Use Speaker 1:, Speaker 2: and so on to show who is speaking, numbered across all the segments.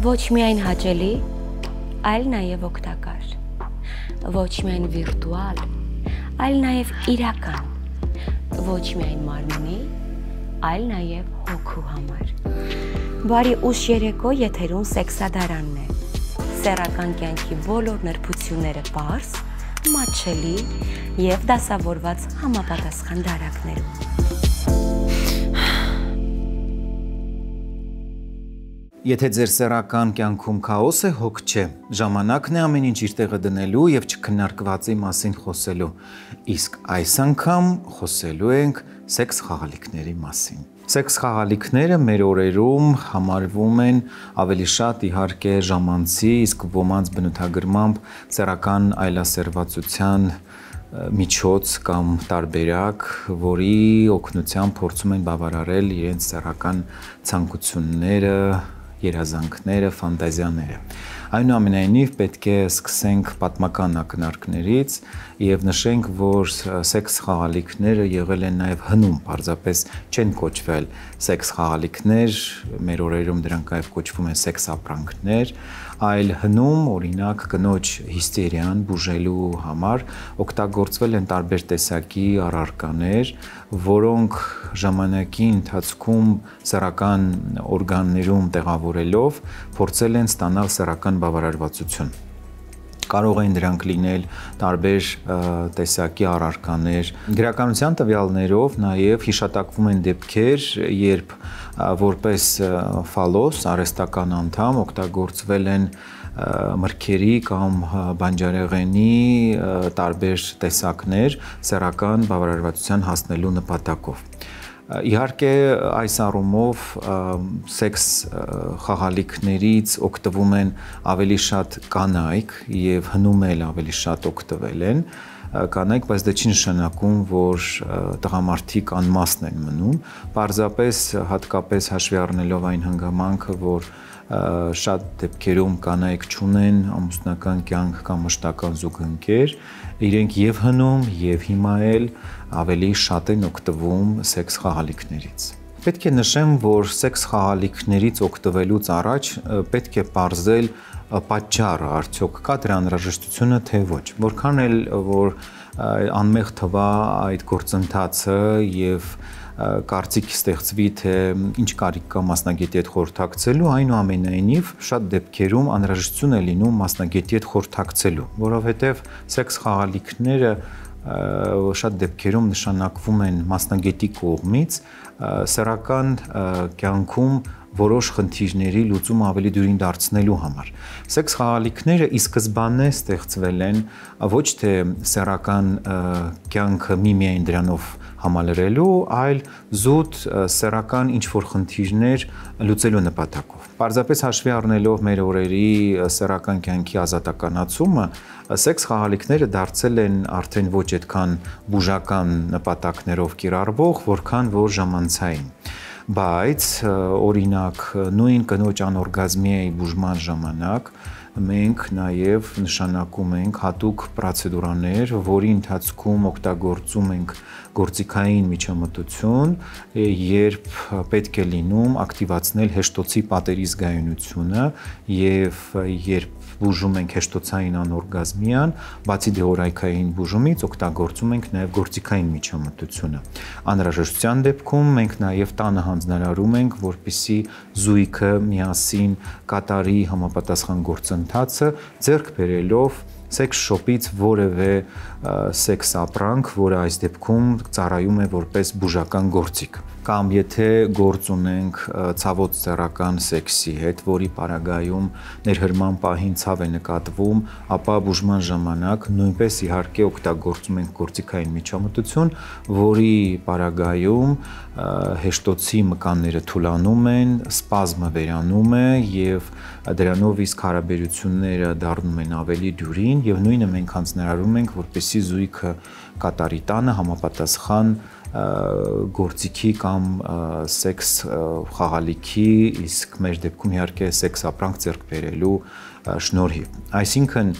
Speaker 1: Ոչ միայն հաճելի, այլ նաև օգտակար, ոչ միայն վիրտուալ, այլ նաև իրական, ոչ միայն մարմնի, այլ նաև հոգու համար։ Բարի ուշ երեկո եթերում սեքսադարանն է, սեռական կյանքի բոլոր նրբությունները պարզ, մատչելի և դասավորված համապատասխան դարակներում։
Speaker 2: Եթե ձեր սեռական կյանքում քաոս է, հոգ չէ, ժամանակն է ամեն ինչ իր տեղը դնելու և չքննարկվածի մասին խոսելու, իսկ այս անգամ խոսելու ենք սեքս խաղալիքների մասին։ Սեքս խաղալիքները մեր օրերում համարվում են ավելի շատ իհարկե ժամանցի, իսկ ոմանց բնութագրմամբ սեռական այլասերվածության միջոց կամ տարբերակ, որի օգնությամբ փորձում են բավարարել իրենց սեռական ցանկությունները, երազանքները, ֆանտազիաները։ Այնուամենայնիվ պետք է սկսենք պատմական ակնարկներից և նշենք, որ սեքս խաղալիքները եղել են նաև հնում, պարզապես չեն կոչվել սեքս խաղալիքներ, մեր օրերում դրանք նաև կոչվում են սեքս ապրանքներ, այլ հնում, օրինակ, կնոջ հիստերիան բուժելու համար օգտագործվել են տարբեր տեսակի առարկաներ, որոնք ժամանակի ընթացքում սեռական օրգաններում տեղավորելով փորձել են ստանալ սեռական բավարարվածություն։ Կարող են դրանք լինել տարբեր տեսակի առարկաներ։ Գրականության տվյալներով նաև հիշատակվում են դեպքեր, երբ որպես ֆալոս, արհեստական անդամ օգտագործվել են մրգերի կամ բանջարեղենի տարբեր տեսակներ սեռական բավարարվածության հասնելու նպատակով։ Իհարկե այս առումով սեքս խաղալիքներից օգտվում են ավելի շատ կանայք և հնում էլ ավելի շատ օգտվել են կանայք, բայց դա չի նշանակում, որ տղամարդիկ անմասն են մնում, պարզապես հատկապես հաշվի առնելով այն հանգամանքը, որ շատ դեպքերում կանայք չունեն ամուսնական կյանք կամ մշտական զուգընկեր, իրենք և հնում և հիմա էլ ավելի շատ են օգտվում սեքս խաղալիքներից։ Պետք է նշեմ, որ սեքս խաղալիքներից օգտվելուց առաջ պետք է պարզել պատճառը, արդյոք կա դրա անհրաժեշտությունը, թե ոչ։ Որքան էլ որ անմեղ թվա այդ գործընթացը և կարծիք ստեղծվի, թե ինչ կարիք կա մասնագետի հետ խորհրդակցելու, այնուամենայնիվ շատ դեպքերում անհրաժեշտություն է լինում մասնագետի հետ խորհրդակցելու, որովհետև սեքս խաղալիքները շատ դեպքերում նշանակվում են մասնագետի կողմից սեռական կյանքում որոշ խնդիրների լուծումը ավելի դյուրին դարձնելու համար։ Սեքս խաղալիքները ի սկզբանե ստեղծվել են ոչ թե սեռական կյանքը միմիայն դրանով համալրելու, այլ զուտ սեռական ինչ-որ խնդիրներ լուծելու նպատակով։ Պարզապես հաշվի առնելով մեր օրերի սեռական կյանքի ազատականացումը, սեքս խաղալիքները դարձել են արդեն ոչ այդքան բուժական նպատակներով կիրառվող, որքան որ ժամանցային։ Բայց օրինակ նույն կնոջ անօրգազմիայի բուժման ժամանակ մենք նաև նշանակում ենք հատուկ պրոցեդուրաներ, որի ընթացքում օգտագործում ենք գործիքային միջամտություն, երբ պետք է լինում ակտիվացնել հեշտոցի պատերի զգայունությունը և երբ բուժում ենք հեշտոցային անօրգազմիան, բացի դեղորայքային բուժումից օգտագործում ենք նաև գործիքային միջամտությունը։ Անհրաժեշտության դեպքում մենք նաև տանը հանձնարարում ենք, որպեսզի զույգը միասին կատարի համապատասխան գործընթացը, ձեռք բերելով սեքս շոպից որևէ սեքս ապրանք, որը այս դեպքում ծառայում է որպես բուժական գործիք։ Կամ եթե գործ ունենք ցավոտ սեռական սեքսի հետ, որի պարագայում ներհրման պահին ցավ է նկատվում, ապա բուժման ժամանակ նույնպես իհարկե օգտագործում ենք գործիքային միջամտություն, որի պարագայում հեշտոցի մկանները թուլանում են, սպազմը վերանում է և դրանով իսկ հարաբերությունները դառնում են ավելի դյուրին և նույնը մենք հանձնարարում ենք, որպեսզի զույգը կատարի տանը համապատասխան գործիքի կամ սեքս խաղալիքի, իսկ մեր դեպքում իհարկե սեքս ապրանք ձեռք բերելու շնորհիվ։ Այսինքն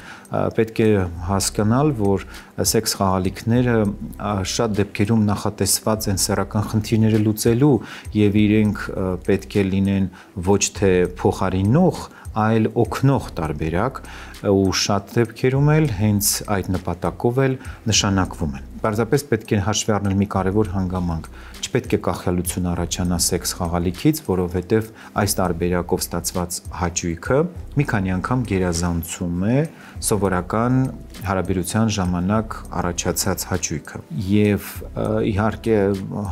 Speaker 2: պետք է հասկանալ, որ սեքս խաղալիքները շատ դեպքերում նախատեսված են սեռական խնդիրները լուծելու և իրենք պետք է լինեն ոչ թե փոխարինող, այլ օգնող տարբերակ ու շատ դեպքերում էլ հենց այդ նպատակով էլ նշանակվում են։ Պարզապես պետք է հաշվի առնել մի կարևոր հանգամանք։ Չպետք է կախյալություն առաջանա սեքս խաղալիքից, որովհետև այս տարբերակով ստացված հաճույքը մի քանի անգամ գերազանցում է սովորական հարաբերության ժամանակ առաջացած հաճույքը։ Եվ իհարկե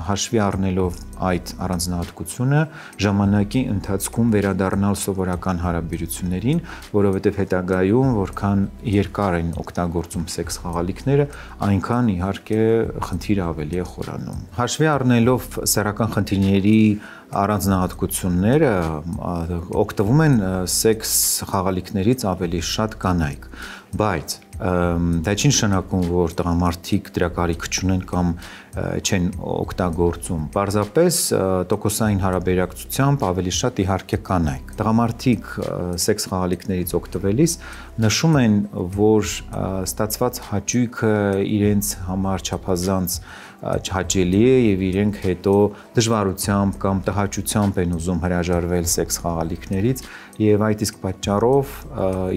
Speaker 2: հաշվի առնելով այդ առանձնահատկությունը ժամանակի ընթացքում վերադառնալ սովորական հարաբերություններին, որովհետև հետագայում որքան երկար են օգտագործում սեքս խաղալիքները, այնքան իհարկե խնդիրը ավելի է խորանում։ Հաշվի առնելով սեռական խնդիրների առանձնահատկությունները, օգտվում են սեքս խաղալիքներից ավելի շատ կանայք, բայց դա չի նշանակում, որ տղամարդիկ դրա կարիք չունեն կամ չեն օգտագործում։ Պարզապես տոկոսային հարաբերակցությամբ ավելի շատ իհարկե կանայք։ Տղամարդիկ սեքս խաղալիքներից օգտվելիս նշում են, որ ստացված հաճույքը իրենց համար չափազանց հաճելի է եւ իրենք հետո դժվարությամբ կամ տհաճությամբ են ուզում հրաժարվել սեքս խաղալիքներից եւ այդ իսկ պատճառով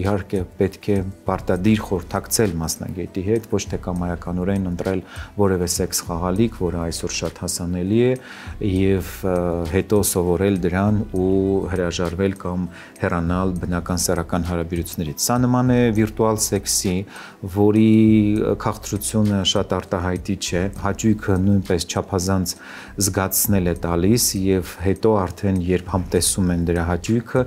Speaker 2: իհարկե պետք է պարտադիր խորհրդակցել մասնագետի հետ, ոչ թե կամայականորեն ընտրել որևէ սեքս խաղալիք, որը այսօր շատ հասանելի է եւ հետո սովորել դրան ու հրաժարվել կամ հեռանալ բնական սեռական հարաբերություններից։ Սա նման է վիրտուալ սեքսի, որի քաղցրությունը շատ արտահայտիչ է, հաճույքը նույնպես չափազանց զգացնել է տալիս եւ հետո արդեն երբ համտեսում են դրա հաճույքը,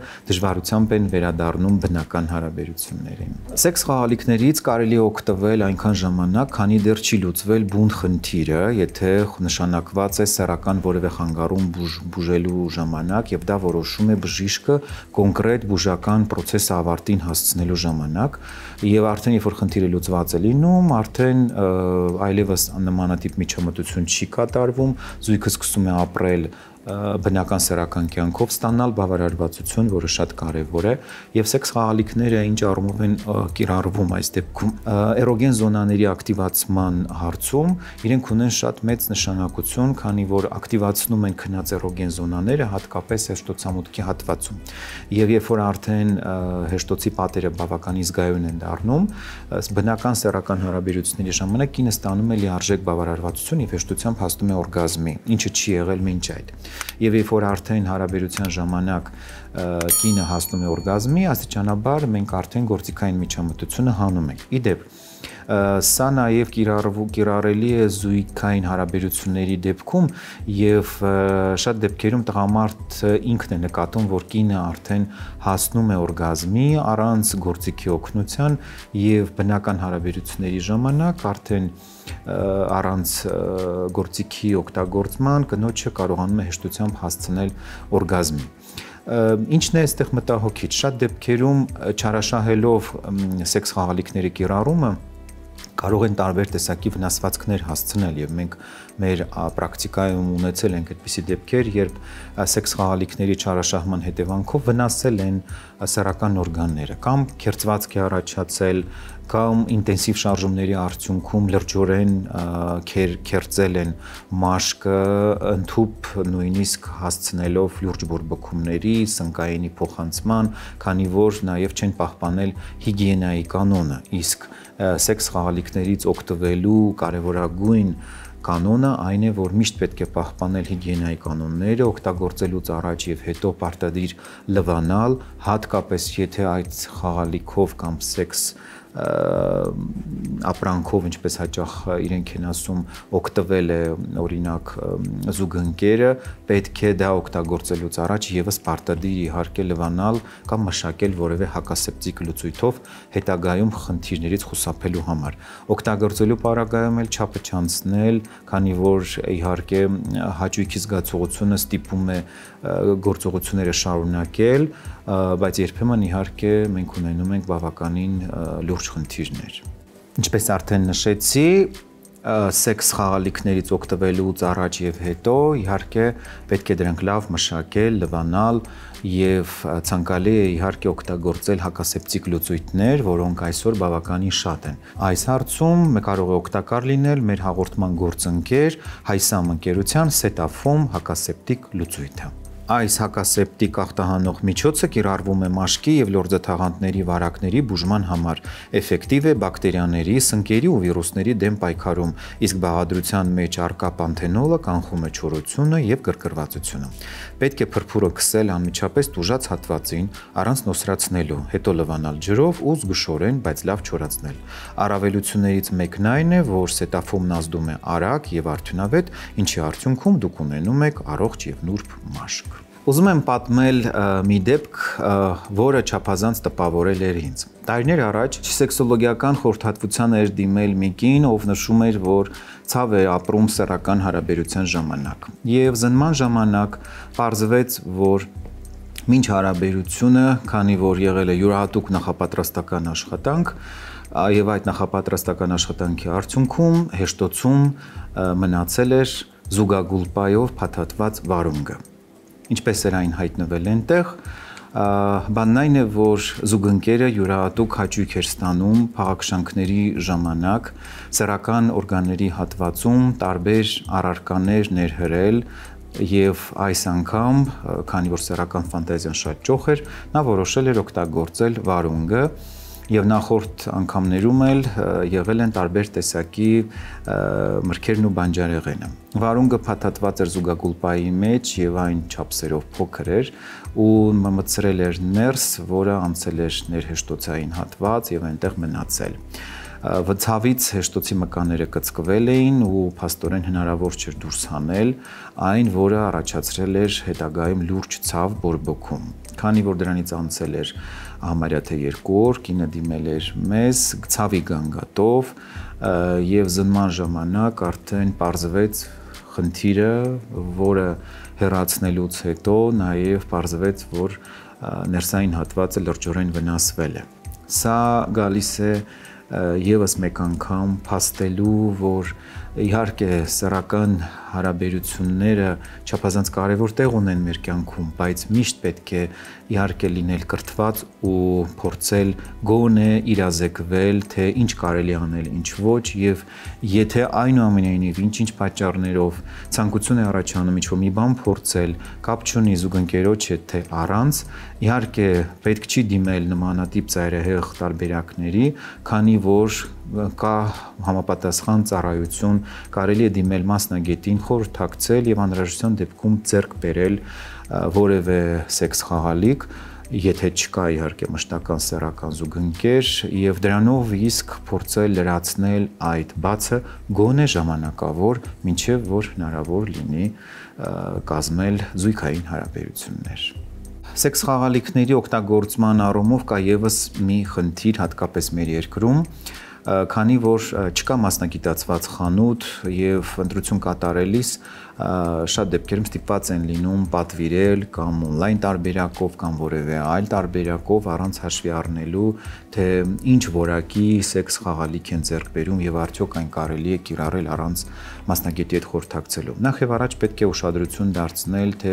Speaker 2: դժվարությամբ են վերադառնում բնական հարաբերություններին։ Սեքս խաղալիքներից կարելի է օգտվել այնքան ժամանակ, քանի դեռ չի լուծվել բուն խնդիրը, եթե նշանակված է սեռական որևէ խանգարում բուժելու ժամանակ եւ դա որոշում է բժիշկը կոնկրետ բուժական process-ը ավարտին հասցնելու ժամանակ եւ արդեն երբ որ խնդիրը լուծված է լինում, արդեն այլևս նմանատիպ միջամտություն չի կատարվում, զույգը սկսում է ապրել բնական սեռական կյանքով, ստանալ բավարարվածություն, որը շատ կարևոր է, եւ սեքս խաղալիքները ինչ առումով են կիրառվում այս դեպքում էրոգեն զոնաների ակտիվացման հարցում, իրենք ունեն շատ մեծ նշանակություն, քանի որ ակտիվացնում են քնած էրոգեն զոնաները, հատկապես հեշտոցամուտքի հատվածում։ Եվ երբ որ արդեն հեշտոցի պատերը բավականին զգայուն են դառնում, բնական սեռական հարաբերությունների ժամանակ կինը ստանում է լիարժեք բավարարվածություն եւ հեշտությամբ հասնում է օրգազմի, ինչը չի եղել մինչ այդ։ Եվ երբ որ արդեն հարաբերության ժամանակ կինը հասնում է օրգազմի, աստիճանաբար մենք արդեն գործիքային միջամտությունը հանում ենք։ Իդեպ, սա նաև կիրառելի է զույգային հարաբերությունների դեպքում եւ շատ դեպքերում տղամարդը ինքն է նկատում, որ կինը արդեն հասնում է օրգազմի առանց գործիքի օգնության եւ բնական հարաբերությունների ժամանակ արդեն առանց գործիքի օգտագործման կնոջը կարողանում է հեշտությամբ հասցնել օրգազմի։ Ինչն է այստեղ մտահոգիչ, շատ դեպքերում չարաշահելով սեքս խաղալիքների կիրառումը կարող են տարբեր տեսակի վնասվածքներ հասցնել եւ մենք մեր պրակտիկայում ունեցել ենք այդպիսի դեպքեր, երբ սեքս խաղալիքների չարաշահման հետևանքով վնասել են սեռական օրգանները կամ քերծվածք է առաջացել կամ ինտենսիվ շարժումների արդյունքում լրջորեն քերծել են մաշկը, ընդհուպ նույնիսկ հասցնելով լուրջ բորբոքումների, սնկայինի փոխանցման, քանի որ նաև չեն պահպանել հիգիենայի կանոնը, իսկ սեքս խաղալիքներից օգտվելու կարևորագույն կանոնը այն է, որ միշտ պետք է պահպանել հիգիենայի կանոնները, օգտագործելուց առաջ եւ հետո պարտադիր լվանալ, հատկապես եթե այդ խաղալիքով կամ սեքս ապրանքով, ինչպես հաճախ իրենք են ասում, օգտվել է օրինակ զուգընկերը, պետք է դա օգտագործելուց առաջ եւս պարտադիր իհարկե լվանալ կամ մշակել որևէ հակասեպտիկ լուծույթով հետագայում խնդիրներից խուսափելու համար։ Օգտագործելու պարագայում էլ չափը չանցնել, քանի որ իհարկե հաճույքի զգացողությունը ստիպում է գործողությունները շարունակել, բայց երբեմն իհարկե մենք ունենում ենք բավականին լուրջ խնդիրներ։ Ինչպես արդեն նշեցի, սեքս խաղալիքներից օգտվելուց առաջ եւ հետո իհարկե պետք է դրանք լավ մշակել, լվանալ եւ ցանկալի է իհարկե օգտագործել հակասեպտիկ լուծույթներ, որոնք այսօր բավականին շատ են։ Այս հարցում կարող է օգտակար լինել մեր հաղորդման գործընկեր Հայսամ ընկերության Սետաֆոմ հակասեպտիկ լուծույթը։ այս հակասեպտիկ ախտահանող միջոցը կիրառվում է մաշկի եւ լորձաթաղանթների վարակների բուժման համար, էֆեկտիվ է բակտերիաների, սնկերի ու վիրուսների դեմ պայքարում, իսկ բաղադրության մեջ առկա պանթենոլը կանխում է չորությունը եւ գրգռվածությունը։ Պետք է փրփուրը քսել անմիջապես տուժած հատվածին առանց նոսրացնելու, հետո լվանալ ջրով ու զգուշորեն, բայց լավ չորացնել։ Առավելություններից մեկն այն է, որ սետաֆոմն ազդում է արագ եւ արդյունավետ, ինչի արդյունքում դուք ունենում եք առողջ եւ նուրբ մաշկ։ Ուզում եմ պատմել մի դեպք, որը չափազանց տպավորել էր ինձ։ Տարիներ առաջ սեքսոլոգիական խորհրդատվության էր դիմել մի կին, ով նշում էր, որ ցավ է ապրում սեռական հարաբերության ժամանակ։ Եվ զննման ժամանակ պարզվեց, որ մինչ հարաբերությունը, քանի որ եղել է յուրահատուկ նախապատրաստական աշխատանք, եւ այդ նախապատրաստական աշխատանքի արդյունքում հեշտոցում մնացել էր զուգագուլպայով փաթաթված վարունգը։ Ինչպես էր այն հայտնվել այնտեղ, բանն այն է, որ զուգընկերը յուրահատուկ հաճույք էր ստանում փաղաքշանքների ժամանակ սեռական օրգանների հատվածում տարբեր առարկաներ ներհրել եւ այս անգամ, քանի որ սեռական ֆանտազիան շատ ճոխ էր, նա որոշել էր օգտագործել վարունգը եւ նախորդ անգամներում էլ եղել են տարբեր տեսակի մրգերն ու բանջարեղենը։ Վարունգը փաթաթված էր զուգագուլպայի մեջ եւ այն չափսերով փոքր էր ու մտցրել էր ներս, որը անցել էր ներհեշտոցային հատված եւ այնտեղ մնացել։ Վցավից հեշտոցի մկանները կծկվել էին ու փաստորեն հնարավոր չէր դուրս հանել այն, որը առաջացրել էր հետագայում լուրջ ցավ բորբոքում։ Քանի որ դրանից անցել էր համարյա թե 2 օր, կինը դիմել էր մեզ ցավի գանգատով եւ զննման ժամանակ արդեն պարզվեց խնդիրը, որը հեռացնելուց հետո նաեւ պարզվեց, որ ներսային հատվածը լրջորեն վնասվել է։ Սա գալիս է եւս մեկ անգամ փաստելու, որ իհարկե սեռական հարաբերությունները չափազանց կարևոր տեղ ունեն մեր կյանքում, բայց միշտ պետք է իհարկե լինել կրթված ու փորձել գոնե իրազեկվել, թե ինչ կարելի անել, ինչ ոչ, եւ եթե այնուամենայնիվ ինչ-ինչ պատճառներով ցանկություն է առաջանում ինչ-որ մի բան փորձել, կապ չունի զուգընկերոջ հետ թե առանց, իհարկե պետք չի դիմել նմանատիպ ծայրահեղ տարբերակների, քանի որ կա համապատասխան ծառայություն, կարելի է դիմել մասնագետին, խորհրդակցել եւ անհրաժեշտության դեպքում ձեռք բերել որևէ սեքս խաղալիք, եթե չկա իհարկե մշտական սեռական զուգընկեր եւ դրանով իսկ փորձել լրացնել այդ բացը գոնե ժամանակավոր, մինչեւ որ հնարավոր լինի կազմել զույգային հարաբերություններ։ Սեքս խաղալիքների օգտագործման առումով կա եւս մի խնդիր հատկապես մեր երկրում, քանի որ չկա մասնագիտացված խանութ եւ ընտրություն կատարելիս շատ դեպքերում ստիպված են լինում պատվիրել կամ on-line տարբերակով կամ որևէ այլ տարբերակով առանց հաշվի առնելու, թե ինչ որակի սեքս խաղալիք են ձեռք բերում եւ արդյոք այն կարելի է կիրառել առանց մասնագետի հետ խորհրդակցելու։ Նախ եւ առաջ պետք է ուշադրություն դարձնել, թե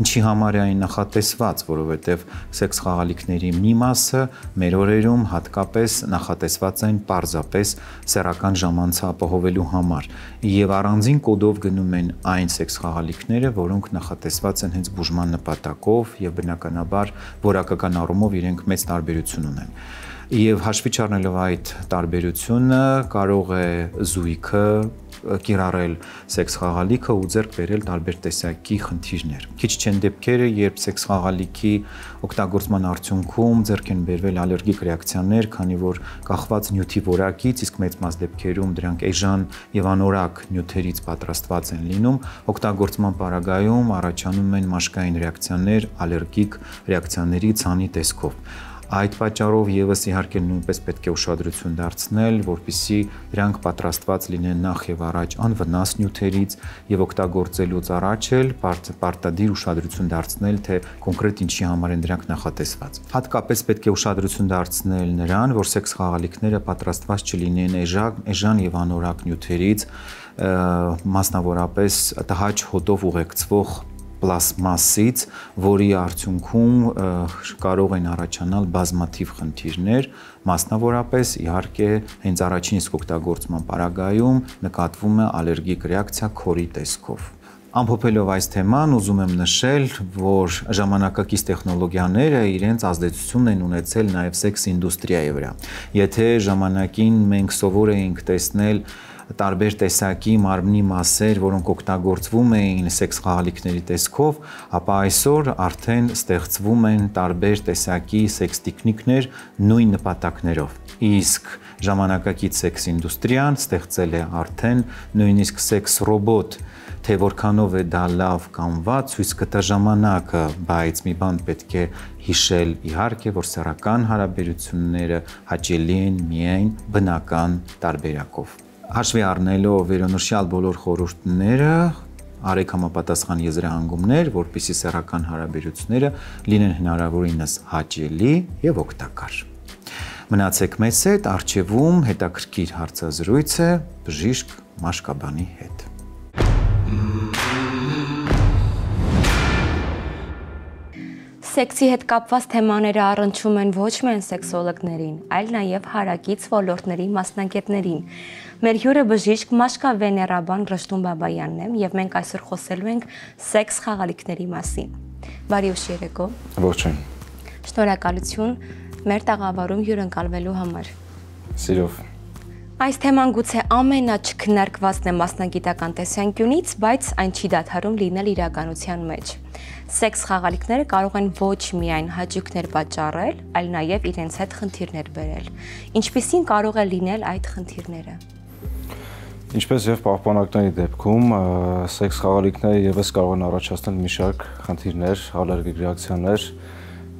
Speaker 2: ինչի համար է այն նախատեսված, որովհետեւ սեքս խաղալիքների մի մասը մեր օրերում հատկապես նախատեսված են պարզապես սեռական ժամանցը ապահովելու համար եւ առանձին կոդով գնում են այն սեքս խաղալիքները, որոնք նախատեսված են հենց բուժման նպատակով եւ բնականաբար որակական առումով իրենք մեծ տարբերություն ունեն։ Եվ հաշվի չառնելով այդ տարբերությունը կարող է զույգը կիրառել սեքս խաղալիքը ու ձեռք բերել տարբեր տեսակի խնդիրներ։ Քիչ չեն դեպքերը, երբ սեքս խաղալիքի օգտագործման արդյունքում ձեռք են բերվել ալերգիկ ռեակցիաներ, քանի որ կախված նյութի որակից, իսկ մեծ մաս դեպքերում դրանք էժան եւ անորակ նյութերից պատրաստված են լինում, օգտագործման պարագայում առաջանում են մաշկային ռեակցիաներ, ալերգիկ ռեակցիաների ցանի տեսքով։ Այդ պատճառով եւս իհարկե նույնպես պետք է ուշադրություն դարձնել, որպեսզի դրանք պատրաստված լինեն նախ եւ առաջ անվնաս նյութերից եւ օգտագործելուց առաջ էլ պարտադիր ուշադրություն դարձնել, թե կոնկրետ ինչի համար են դրանք նախատեսված։ Հատկապես պետք է ուշադրություն դարձնել նրան, որ սեքս խաղալիքները պատրաստված չլինեն էժան եւ անորակ նյութերից, մասնավորապես տհաճ հոտով ուղեկցվող պլաստմասից, որի արդյունքում կարող են առաջանալ բազմաթիվ խնդիրներ, մասնավորապես իհարկե հենց առաջին իսկ օգտագործման պարագայում նկատվում է ալերգիկ ռեակցիա քորի տեսքով։ Ամփոփելով այս թեման, ուզում եմ նշել, որ ժամանակակից տեխնոլոգիաները իրենց ազդեցությունն են ունեցել նաև սեքս ինդուստրիայի վրա։ Եթե ժամանակին մենք սովոր էինք տեսնել տարբեր տեսակի մարմնի մասեր, որոնք օգտագործվում էին սեքս խաղալիքների տեսքով, ապա այսօր արդեն ստեղծվում են տարբեր տեսակի սեքս տեխնիկներ նույն նպատակներով։ Իսկ ժամանակակից սեքս ինդուստրիան ստեղծել է արդեն նույնիսկ սեքս ռոբոտ, թե որքանով է դա լավ կամ վատ, ցույց կտա ժամանակը, բայց մի բան պետք է հիշել իհարկե, որ սեռական հարաբերությունները հաճելի են միայն բնական տարբերակով։ Հաշվի առնելով վերոնշյալ բոլոր խորհուրդները, արեք համապատասխան եզրահանգումներ, որպեսզի սեռական հարաբերությունները լինեն հնարավորինս հաճելի եւ օգտակար։ Մնացեք մեզ հետ, առջևում հետաքրքիր հարցազրույց է բժիշկ Մաշկաբանի հետ։
Speaker 1: Սեքսի հետ կապված թեմաները առնչում են ոչ միայն սեքսոլոգներին, այլ նաև հարակից ոլորտների մասնագետներին։ Մեր հյուրը բժիշկ մաշկավեներաբան Ռշտուն Բաբայանն է, եւ մենք այսօր խոսելու ենք սեքս խաղալիքների մասին։ Բարի ուշ երեկո։
Speaker 3: Ողջույն։
Speaker 1: Շնորհակալություն մեր տաղավարում հյուրընկալվելու համար։
Speaker 3: Սիրով։
Speaker 1: Այս թեման գուցե ամենաչքննարկվածն է մասնագիտական տեսանկյունից, բայց այն չի դադարում լինել իրականության մեջ։ Սեքս խաղալիքները կարող են ոչ միայն հաճույքներ պատճառել, այլ նաև իրենց հետ խնդիրներ բերել։ Ինչպիսին կարող է լինել այդ խնդիրները։
Speaker 3: Ինչպես եւ պահպանակների դեպքում, սեքս խաղալիքները եւս կարող են առաջացնել մի շարք խնդիրներ, ալերգիկ ռեակցիաներ,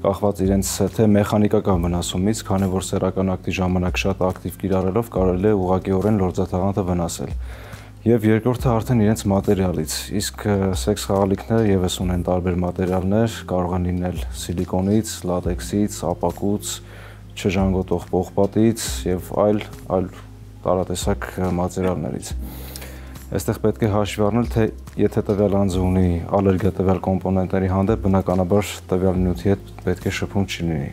Speaker 3: կախված իրենց թե մեխանիկական վնասումից, քանի որ սեռական ակտի ժամանակ շատ ակտիվ կիրառելով կարելի է ուղղակիորեն լորձաթաղանթը վնասել։ Եվ երկրորդը արդեն իրենց մատերիալից, իսկ սեքս խաղալիքները եւս ունեն տարբեր մատերիալներ, կարող են լինել սիլիկոնից, լատեքսից, ապակուց, չժանգոտող պողպատից եւ այլ տարատեսակ մատերիալներից։ Այստեղ պետք է հաշվի առնել, թե եթե տվյալ անձը ունի ալերգիա տվյալ կոմպոնենտների հանդեպ, բնականաբար տվյալ նյութի հետ պետք է շփում չլինի։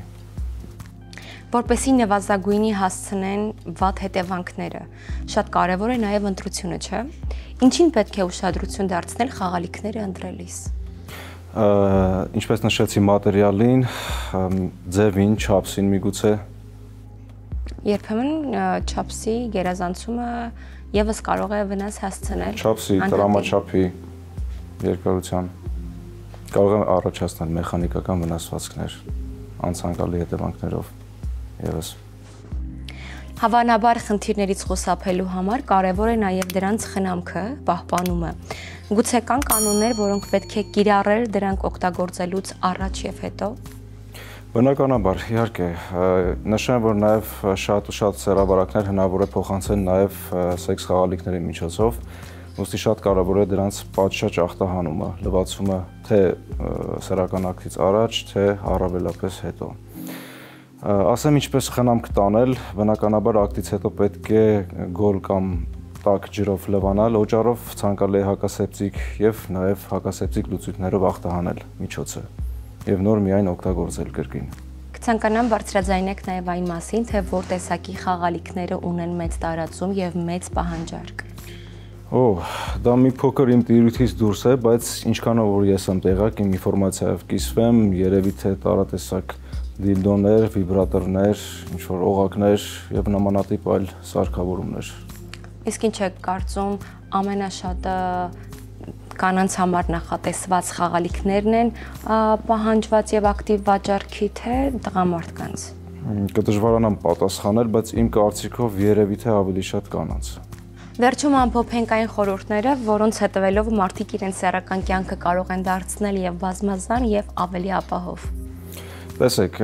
Speaker 1: Որպեսզի նվազագույնի հասցնեն վատ հետևանքները, շատ կարևոր է նաև ընտրությունը, չէ՞։ Ինչին պետք է ուշադրություն դարձնել խաղալիքները ընտրելիս։
Speaker 3: Ինչպես նշեցի, մատերիալին, ձևին, չափսին միգուցե։
Speaker 1: Երբեմն չափսի գերազանցումը եւս կարող է վնաս հասցնել։
Speaker 3: Չափսի, տրամաչափի, երկարության կարող է առաջացնել մեխանիկական վնասվածքներ, անցանկալի հետևանքներով եւս։
Speaker 1: Հավանաբար խնդիրներից խուսափելու համար կարևոր է նաև դրանց խնամքը, պահպանումը։ Գուցե կան կանոններ, որոնք պետք է կիրառել դրանք օգտագործելուց առաջ եւ հետո։
Speaker 3: Բնականաբար, իհարկե, նշեմ, որ նաև շատ սեռավարակներ հնարավոր է փոխանցել նաև սեքս խաղալիքների միջոցով, ուստի շատ կարևոր է դրանց պատշաճ ախտահանումը, լվացումը թե սեռական ակտից առաջ, թե առավելապես հետո։ Ասեմ ինչպես խնամք տանել, բնականաբար ակտից հետո պետք է գոլ կամ տաք ջրով լվանալ, օճառով ցանկալի է հակասեպտիկ եւ նաեւ հակասեպտիկ լուծույթներով ախտահանել միջոցը եւ նոր միայն օգտագործել կրկին։
Speaker 1: Կցանկանամ բարձրաձայնեք նաեւ այն մասին, թե որ տեսակի խաղալիքները ունեն մեծ տարածում եւ մեծ պահանջարկ։
Speaker 3: Դա մի փոքր իմ տիրույթից դուրս է, բայց ինչքանով որ ես եմ տեղակ, իմ ինֆորմացիայով կիսվեմ, երևի թե տարատեսակ դիլդոներ, վիբրատորներ, ինչ-որ օղակներ եւ նմանատիպ այլ սարքավորումներ։ Իսկ
Speaker 1: ինչ եք կարծում, ամենաշատը կանանց համար նախատեսված խաղալիքներն են պահանջված եւ ակտիվ վաճառքի, թե տղամարդկանց։
Speaker 3: Կդժվարանամ պատասխանել, բայց իմ կարծիքով երևի թե ավելի շատ կանանց։
Speaker 1: Վերջում ամփոփենք այն խորհուրդները, որոնց հետևելով մարդիկ իրենց սեռական կյանքը կարող են դարձնել եւ բազմազան եւ ավելի ապահով։
Speaker 3: Տեսեք,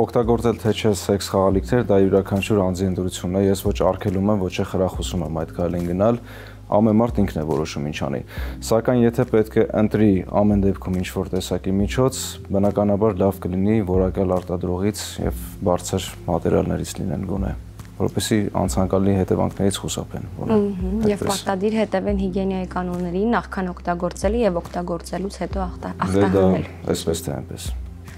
Speaker 3: օգտագործել թե չէ սեքս խաղալիքներ, դա յուրաքանչյուր անձի ընտրությունն է, ես ոչ արգելում եմ, ոչ է խրախուսում եմ այդ գալին գնալ, ամեն մարդ ինքն է որոշում ինչ անի։ Սակայն եթե պետք է ընտրի ամեն դեպքում ինչ-որ տեսակի միջոց, բնականաբար լավ կլինի որակյալ արտադրողից եւ բարձր մատերիալներից լինեն գոնե, որովհետեւ անցանկալի հետևանքներից խուսափեն։
Speaker 1: Եվ պարտադիր հետևեն հիգիենայի կանոններին, նախքան օգտագործելը եւ օգտագործելուց հետո ախտահանել։
Speaker 3: Այսպես թե այնպես։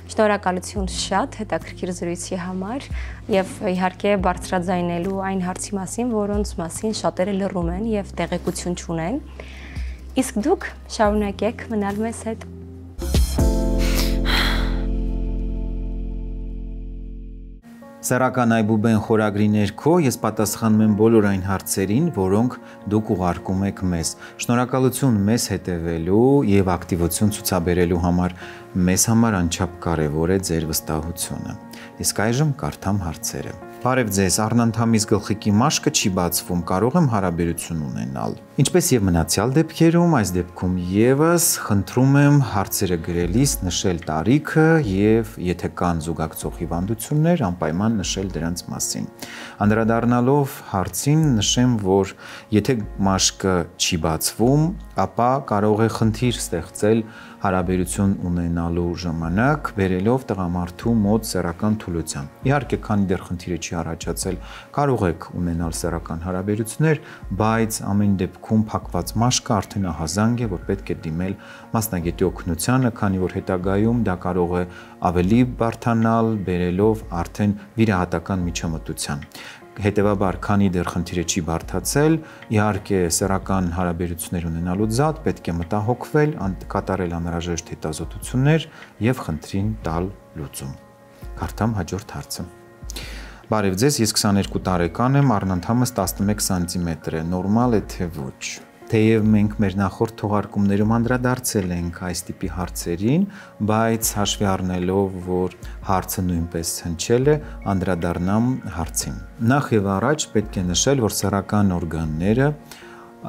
Speaker 1: Շնորհակալություն շատ հետաքրքիր զրույցի համար եւ իհարկե բարձրաձայնելու այն հարցի մասին, որոնց մասին շատերը լռում են եւ տեղեկություն չունեն։ Իսկ դուք շարունակեք մնալ մեզ հետ։
Speaker 2: Սեռական այբուբեն խորագրի ներքո ես պատասխանում եմ բոլոր այն հարցերին, որոնք դուք ուղարկում եք մեզ։ Շնորհակալություն մեզ հետևելու եւ ակտիվություն ցուցաբերելու համար։ Մեզ համար անչափ կարեւոր է ձեր վստահությունը։ Իսկ այժմ կարդամ հարցերը։ Բարև ձեզ, առնանդամիս գլխիկի մաշկը չի բացվում, կարող եմ հարաբերություն ունենալ։ Ինչպես եւ մնացյալ դեպքերում, այս դեպքում եւս խնդրում եմ հարցերը գրելիս նշել տարիքը եւ եթե կան զուգակցող հիվանդություններ, անպայման նշել դրանց մասին։ Անդրադառնալով հարցին նշեմ, որ եթե մաշկը չի բացվում, ապա կարող է խնդիր ստեղծել հարաբերություն ունենալու ժամանակ, բերելով տղամարդու մոտ սեռական թուլության։ Իհարկե, քանի դեռ խնդիրը չի առաջացել, կարող եք ունենալ սեռական հարաբերություններ, բայց ամեն դեպքում փակված մաշկը արդեն ահազանգ է, որ պետք է դիմել մասնագետի օգնությանը, քանի որ հետագայում դա կարող է ավելի բարդանալ, բերելով արդեն վիրահատական միջամտության։ Հետևաբար, քանի դեռ խնդիրը չի բարդացել, իհարկե սեռական հարաբերություններ ունենալու զատ պետք է մտահոգվել, կատարել անհրաժեշտ հետազոտություններ եւ խնդրին տալ լուծում։ Կարդամ հաջորդ հարցը։ Բարև ձեզ, ես 22 տարեկան եմ, առնանդամս 11 սանտիմետր է, նորմալ է թե ոչ։ Թեև մենք մեր նախորդ թողարկումներում անդրադարձել ենք այս տիպի հարցերին, բայց հաշվի առնելով, որ հարցը նույնպես հնչել է, անդրադառնամ հարցին։ Նախ եւ առաջ պետք է նշել, որ սեռական օրգանները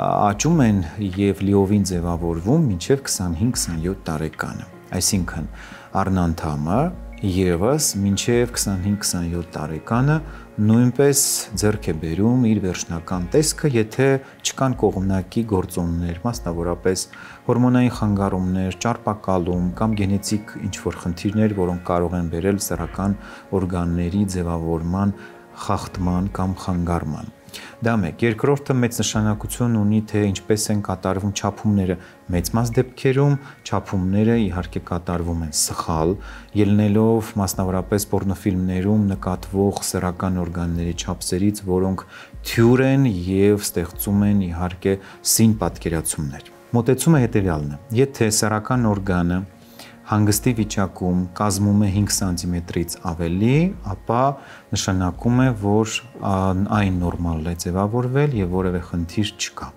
Speaker 2: աճում են եւ լիովին ձևավորվում մինչեւ 25-27 տարեկանը։ Այսինքն առնանդամը եւս մինչեւ 25-27 տարեկանը նույնպես ձեռք է բերում իր վերջնական տեսքը, եթե չկան կողմնակի գործոններ, մասնավորապես հորմոնային խանգարումներ, ճարպակալում կամ գենետիկ ինչ-որ խնդիրներ, որոնք կարող են բերել սեռական օրգանների ձևավորման խախտման կամ խանգարման։ Դա մեկ։ Երկրորդը մեծ նշանակություն ունի, թե ինչպես են կատարվում չափումները։ Մեծ մաս դեպքերում չափումները իհարկե կատարվում են սխալ, ելնելով մասնավորապես պոռնոֆիլմներում նկատվող սեռական օրգանների չափսերից, որոնք թյուր են եւ ստեղծում են իհարկե սին պատկերացումներ։ Մոտեցումը հետեւյալն է. եթե սեռական օրգանը հանգստի վիճակում կազմում է 5 սանտիմետրից ավելի, ապա նշանակում է, որ այն նորմալ է ձևավորվել եւ որևէ խնդիր չկա։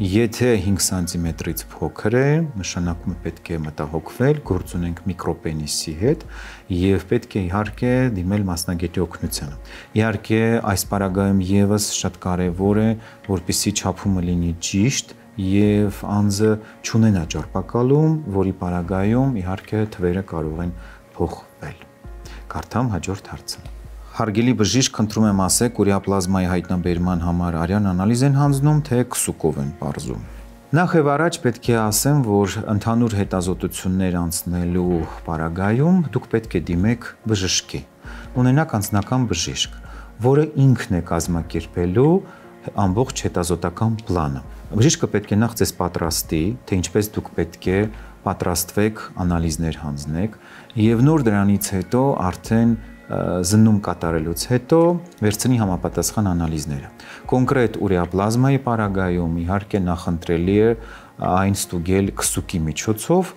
Speaker 2: Եթե 5 սանտիմետրից փոքր է, նշանակում է պետք է մտահոգվել, գործ ունենք միկրոպենիսի հետ եւ պետք է իհարկե դիմել մասնագետի օգնությանը։ Իհարկե, այս պարագայում եւս շատ կարեւոր է, որպեսզի չափումը լինի ճիշտ եւ անձը չունենա ճարպակալում, որի պարագայում իհարկե թվերը կարող են փոխվել։ Կարդամ հաջորդ հարցը։ Հարգելի բժիշկ, խնդրում եմ ասեք, ուրեապլազմայի հայտնաբերման համար արյան անալիզ են հանձնում, թե քսուկով են պարզում։ Նախ եւ առաջ պետք է ասեմ, որ ընդհանուր հետազոտություններ անցնելու պարագայում դուք պետք է դիմեք բժշկի։ Ունենաք անձնական բժիշկ, որը ինքն է կազմակերպելու ամբողջ հետազոտական պլանը։ Բժիշկը պետք է նախ ձեզ պատրաստի, թե ինչպես դուք պետք է պատրաստվեք, անալիզներ հանձնեք եւ նոր դրանից հետո արդեն զննում կատարելուց հետո վերցնի համապատասխան անալիզները։ Կոնկրետ ուրեապլազմայի պարագայում իհարկե նախընտրելի է այն ստուգել քսուկի միջոցով,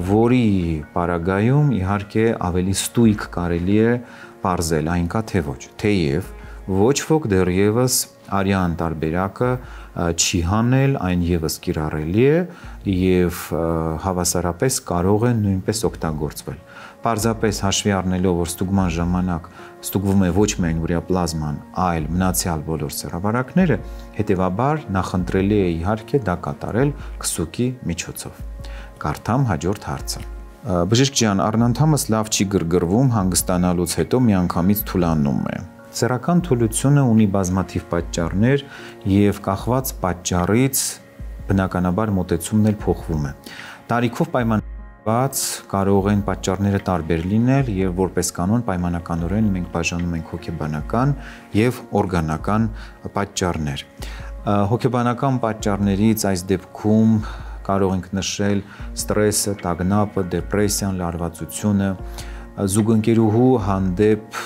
Speaker 2: որի պարագայում իհարկե ավելի ստույգ կարելի է պարզել այն կա թե ոչ։ Թեև ոչ ոք դեռևս արյան տարբերակը չի հանել, այն եւս կիրառելի է եւ հավասարապես կարող է նույնպես օգտագործվել։ Պարզապես հաշվի առնելով, որ ստուգման ժամանակ ստուգվում է ոչ միայն ուրեապլազման, այլ մնացյալ բոլոր սեռավարակները, հետեւաբար նախընտրելի է իհարկե դա կատարել քսուկի միջոցով։ Կարդամ հաջորդ հարցը։ Բժիշկ ջան, առնանդամս լավ չի գրգռվում, հանգստանալուց հետո միանգամից թուլանում է։ Սեռական թուլությունը ունի բազմաթիվ պատճառներ եւ կախված պատճառից բնականաբար մոտեցումն էլ փոխվում է։ Տարիքով պայմանավորված կարող են պատճառները տարբեր լինել եւ որպես կանոն պայմանականորեն մենք բաժանում ենք հոգեբանական եւ օրգանական պատճառներ։ Հոգեբանական պատճառներից այս դեպքում կարող ենք նշել ստրեսը, տագնապը, դեպրեսիան, լարվածությունը, զուգընկերուհու հանդեպ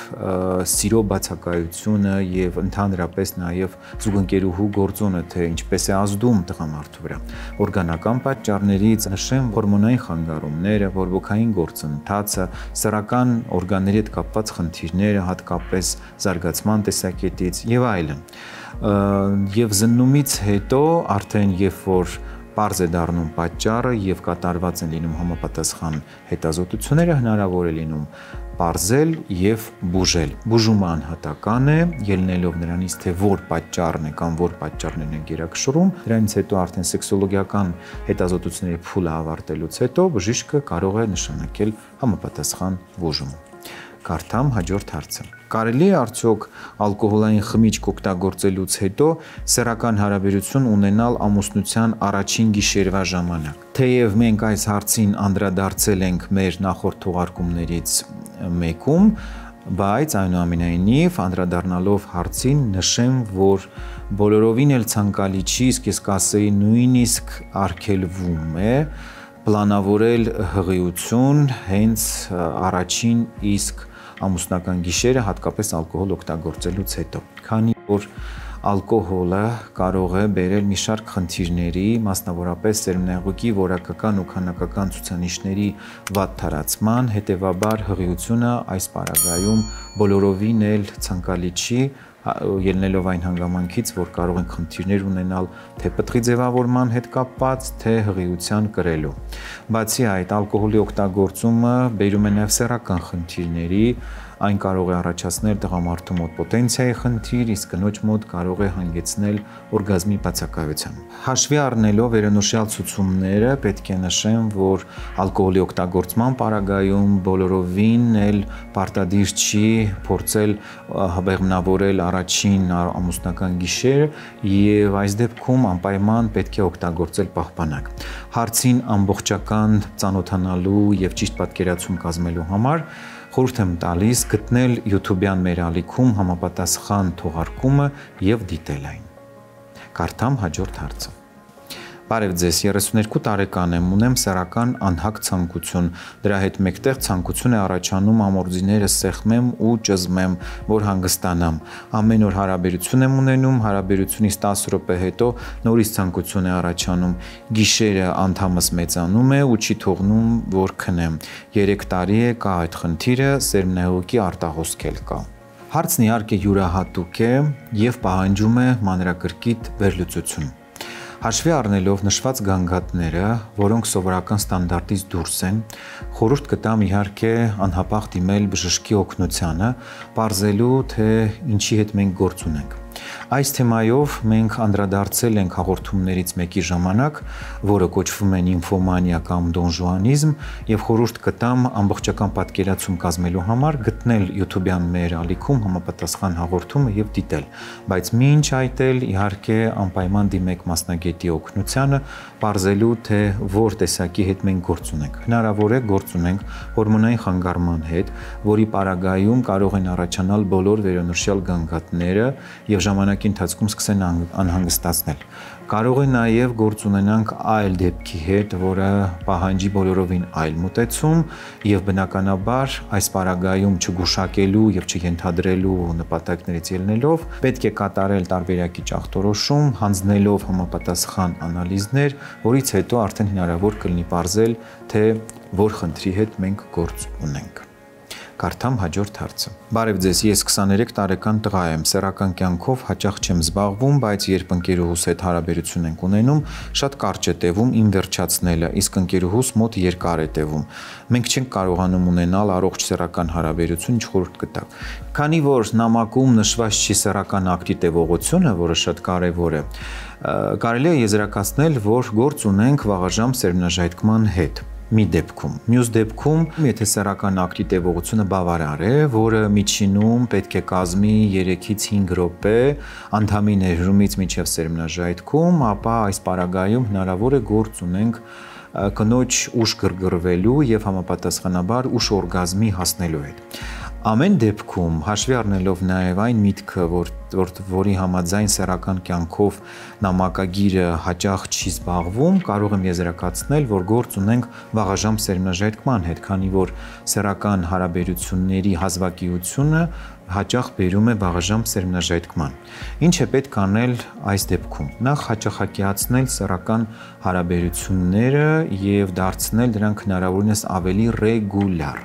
Speaker 2: սիրո բացակայությունը եւ ընդհանրապես նաեւ զուգընկերուհու գործոնը, թե ինչպես է ազդում տղամարդու վրա։ Օրգանական պատճառներից նշեմ հորմոնային խանգարումները, բորբոքային գործընթացը, սեռական օրգանների հետ կապված խնդիրները, հատկապես զարգացման տեսակետից եւ այլն։ Եվ զննումից հետո արդեն երբ որ պարզ է դառնում պատճառը եւ կատարված են լինում համապատասխան հետազոտությունները, հնարավոր է լինում պարզել եւ բուժել։ Բուժումը անհատական է, ելնելով նրանից, թե որ պատճառն է կամ որ պատճառներն են գերակշռում, դրանից հետո արդեն սեքսոլոգիական հետազոտությունների փուլը ավարտելուց հետո բժիշկը կարող է նշանակել համապատասխան բուժում։ Կարդամ հաջորդ հարցը։ Կարելի է արդյոք ալկոհոլային խմիչք օգտագործելուց հետո սեռական հարաբերություն ունենալ ամուսնության առաջին գիշերվա ժամանակ։ Թեև մենք այս հարցին անդրադարձել ենք մեր նախորդ թողարկումներից մեկում, բայց այնուամենայնիվ անդրադառնալով հարցին նշեմ, որ բոլորովին էլ ցանկալի չի, իսկ ես կասեի նույնիսկ արգելվում է պլանավորել հղիություն հենց առաջին իսկ ամուսնական գիշերը, հատկապես ալկոհոլ օգտագործելուց հետո, քանի որ ալկոհոլը կարող է բերել մի շարք խնդիրների, մասնավորապես սերմնաղուկի որակական ու քանակական ցուցանիշների վատ թարացման, հետևաբար հղիությունը այս պարագայում բոլորովին էլ ցանկալի չի, ելնելով այն հանգամանքից, որ կարող են խնդիրներ ունենալ թե պտղի ձևավորման հետ կապված, թե հղիության կրելու։ Բացի այդ, ալկոհոլի օգտագործումը բերում է նաև սեռական խնդիրների, այն կարող է առաջացնել տղամարդու մոտ պոտենցիայի խնդիր, իսկ կնոջ մոտ կարող է հանգեցնել օրգազմի բացակայության։ Հաշվի առնելով վերոնշյալ ցուցումները, պետք է նշեմ, որ ալկոհոլի օգտագործման պարագայում բոլորովին էլ պարտադիր չի փորձել բեղմնավորել առաջին ամուսնական գիշերը եւ այս դեպքում անպայման պետք է օգտագործել պահպանակ։ Հարցին ամբողջական ծանոթանալու եւ ճիշտ պատկերացում կազմելու համար խորհուրդ եմ տալիս գտնել YouTube-յան մեր ալիքում համապատասխան թողարկումը եւ դիտել այն։ Կարդամ հաջորդ հարցը։ Բարև ձեզ, 32 տարեկան եմ, ունեմ սեռական անհակ ցանկություն, դրա հետ մեկտեղ ցանկություն է առաջանում ամորձիները սեղմեմ ու ճզմեմ, որ հանգստանամ։ Ամեն օր հարաբերություն եմ ունենում, հարաբերությունից 10 րոպե հետո նորից ցանկություն է առաջանում։ Գիշերը անդամս մեծանում է ու չի թողնում, որ քնեմ։ 3 տարի է կա այդ խնդիրը, սերմնաղուկի արտահոսք էլ կա։ Հարցն իհարկե յուրահատուկ է եւ պահանջում է մանրակրկիտ վերլուծություն։ Հաշվի առնելով նշված գանգատները, որոնք սովորական ստանդարտից դուրս են, խորհուրդ կտամ իհարկե անհապաղ դիմել բժշկի օգնությանը, պարզելու թե ինչի հետ մենք գործ ունենք։ Այս թեմայով մենք անդրադարձել ենք հաղորդումներից մեկի ժամանակ, որը կոչվում է նիմֆոմանիա կամ դոնժուանիզմ, եւ խորհուրդ կտամ ամբողջական պատկերացում կազմելու համար գտնել YouTube-յան մեր ալիքում համապատասխան հաղորդումը եւ դիտել, բայց մինչ այդ էլ իհարկե անպայման դիմեք մասնագետի օգնությանը, պարզելու թե որ տեսակի հետ մենք գործ ունենք։ Հնարավոր է գործ ունենք հորմոնային խանգարման հետ, որի պարագայում կարող են առաջանալ բոլոր վերոնշյալ գանգատները եւ ժամանակի ընթացքում սկսեն անհանգստացնել։ Կարող է նաև գործ ունենանք այլ դեպքի հետ, որը պահանջի բոլորովին այլ մոտեցում եւ բնականաբար այս պարագայում չգուշակելու եւ չենթադրելու նպատակներից ելնելով պետք է կատարել տարբերակի ախտորոշում, հանձնելով համապատասխան անալիզներ, որից հետո արդեն հնարավոր կլինի պարզել, թե որ խնդրի հետ մենք գործ ունենք։ Կարդամ հաջորդ հարցը։ Բարև ձեզ, ես 23 տարեկան տղա եմ, սեռական կյանքով հաճախ չեմ զբաղվում, բայց երբ ընկերուհուս հետ հարաբերություն ենք ունենում, շատ կարճ է տևում իմ վերջացնելը, իսկ ընկերուհուս մոտ երկար է տևում։ Մենք չենք կարողանում ունենալ առողջ սեռական հարաբերություն, ինչ խորհուրդ կտաք։ Քանի որ նամակում նշված չի սեռական ակտի տևողությունը, որը շատ կարևոր է, կարելի է եզրակացնել, որ գործ ունենք վաղաժամ սերմնաժայթքման հետ։ Մի դեպքում, մյուս դեպքում, եթե սեռական ակտի տևողությունը բավարար է, որը միջինում պետք է կազմի 3-ից 5 րոպե անդամի ներումից մինչև սերմնաժայթքում, ապա այս պարագայում հնարավոր է գործ ունենք կնոջ ուշ գրգռվելու եւ համապատասխանաբար ուշ օրգազմի հասնելու հետ։ Ամեն դեպքում հաշվի առնելով նաև այն միտքը, որ որի համաձայն սեռական կյանքով նամակագիրը հաճախ չի զբաղվում, կարող եմ եզրակացնել, որ գործ ունենք վաղաժամ սերմնաժայթքման հետ, քանի որ սեռական հարաբերությունների հազվագիությունը հաճախ բերում է վաղաժամ սերմնաժայթքման։ Ինչ է պետք անել այս դեպքում։ Նախ հաճախակիացնել սեռական հարաբերությունները եւ դարձնել դրանք հնարավորինս ավելի ռեգուլյար։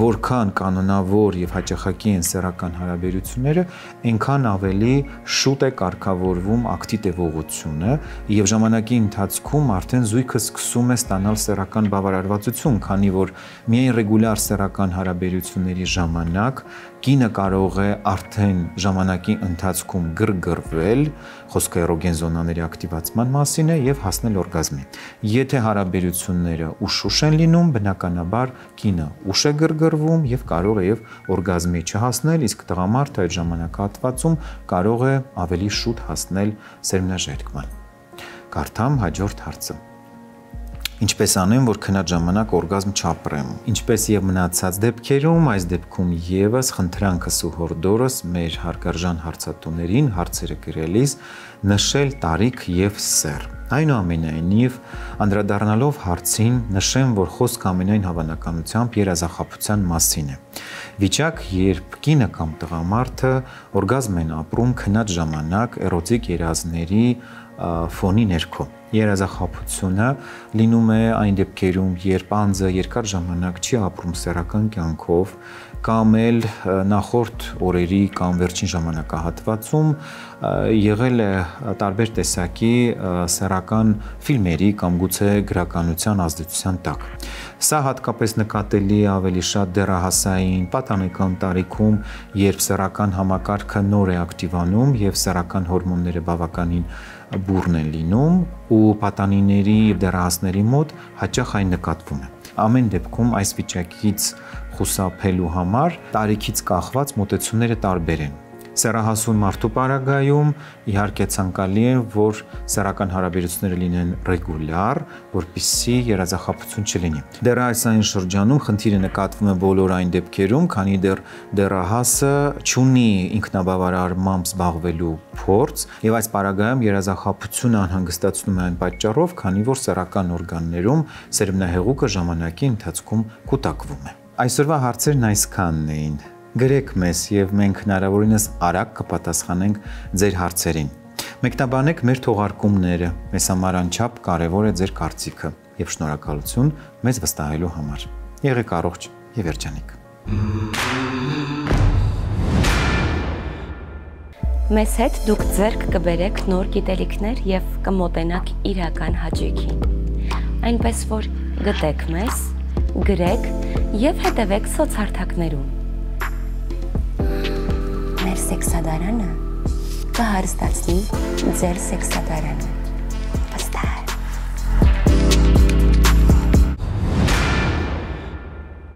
Speaker 2: Որքան կանոնավոր եւ հաճախակի են սեռական հարաբերությունները, այնքան ավելի շուտ է կարգավորվում ակտի տևողությունը եւ ժամանակի ընթացքում արդեն զույգը սկսում է ստանալ սեռական բավարարվածություն, քանի որ միայն ռեգուլյար սեռական հարաբերությունների ժամանակ կինը կարող է արդեն ժամանակի ընթացքում գրգռվել, խոսքը էրոգեն զոնաների ակտիվացման մասին է եւ հասնել օրգազմի։ Եթե հարաբերությունները ուշ են լինում, բնականաբար կինը ուշ է գրգռվում եւ կարող է եւ օրգազմի չհասնել, իսկ տղամարդը այդ ժամանակահատվածում կարող է ավելի շուտ հասնել սերմնաժայթքման։ Կարդամ հաջորդ հարցը։ Ինչպես անեմ, որ քնած ժամանակ օրգազմ չապրեմ։ Ինչպես եւ մնացած դեպքերում, այս դեպքում եւս խնդրանքս ու հորդորս մեր հարգարժան հարցատուներին հարցերը գրելիս նշել տարիք եւ սեռ։ Այնուամենայնիվ, անդրադառնալով հարցին, նշեմ, որ խոսքը ամենայն հավանականությամբ երազախաբության մասին է։ Վիճակ, երբ կինը կամ տղամարդը օրգազմ են ապրում քնած ժամանակ էրոտիկ երազների ֆոնի ներքո։ Երազախաբությունը լինում է այն դեպքերում, երբ անձը երկար ժամանակ չի ապրում սեռական կյանքով, կամ էլ նախորդ օրերի կամ վերջին ժամանակահատվածում եղել է տարբեր տեսակի սեռական ֆիլմերի կամ գուցե գրականության ազդեցության տակ։ Սա հատկապես նկատելի է ավելի շատ դեռահասային պատանեկան տարիքում, երբ սեռական համակարգը նոր է ակտիվանում եւ սեռական հորմոնները բավականին բուռն են լինում ու պատանիների եւ դեռահասների մոտ հաճախ այն նկատվում է։ Ամեն դեպքում այս վիճակից խուսափելու համար տարիքից կախված մոտեցումները տարբեր են։ Սեռահասուն մարդու պարագայում իհարկե ցանկալի է, որ սեռական հարաբերությունները լինեն ռեգուլյար, որպեսզի երազախաբություն չլինի։ Դեռահասային շրջանում խնդիրը նկատվում է բոլոր այն դեպքերում, քանի դեռ դեռահասը չունի ինքնաբավարարմամբ զբաղվելու փորձ, եւ այս պարագայում երազախաբությունը անհանգստացնում է այն պատճառով, քանի որ սեռական օրգաններում սերմնահեղուկը ժամանակի ընթացքում կուտակվում է։ Այսօրվա հարցերն այսքանն էին։ Գրեք մեզ եւ մենք հնարավորինս արագ կպատասխանենք ձեր հարցերին։ Մեկնաբանեք մեր թողարկումները, մեզ համար անչափ կարևոր է ձեր կարծիքը եւ շնորհակալություն մեզ վստահելու համար։ Եղեք առողջ եւ երջանիկ։
Speaker 1: Մեզ հետ դուք ձեռք կբերեք նոր գիտելիքներ եւ կմոտենաք իրական հաճույքին։ Այնպես որ գտեք մեզ, գրեք եւ հետևեք սոցհարթակներում։ Մեր սեքսադարանը կհարստացնի ձեր սեքսադարանը։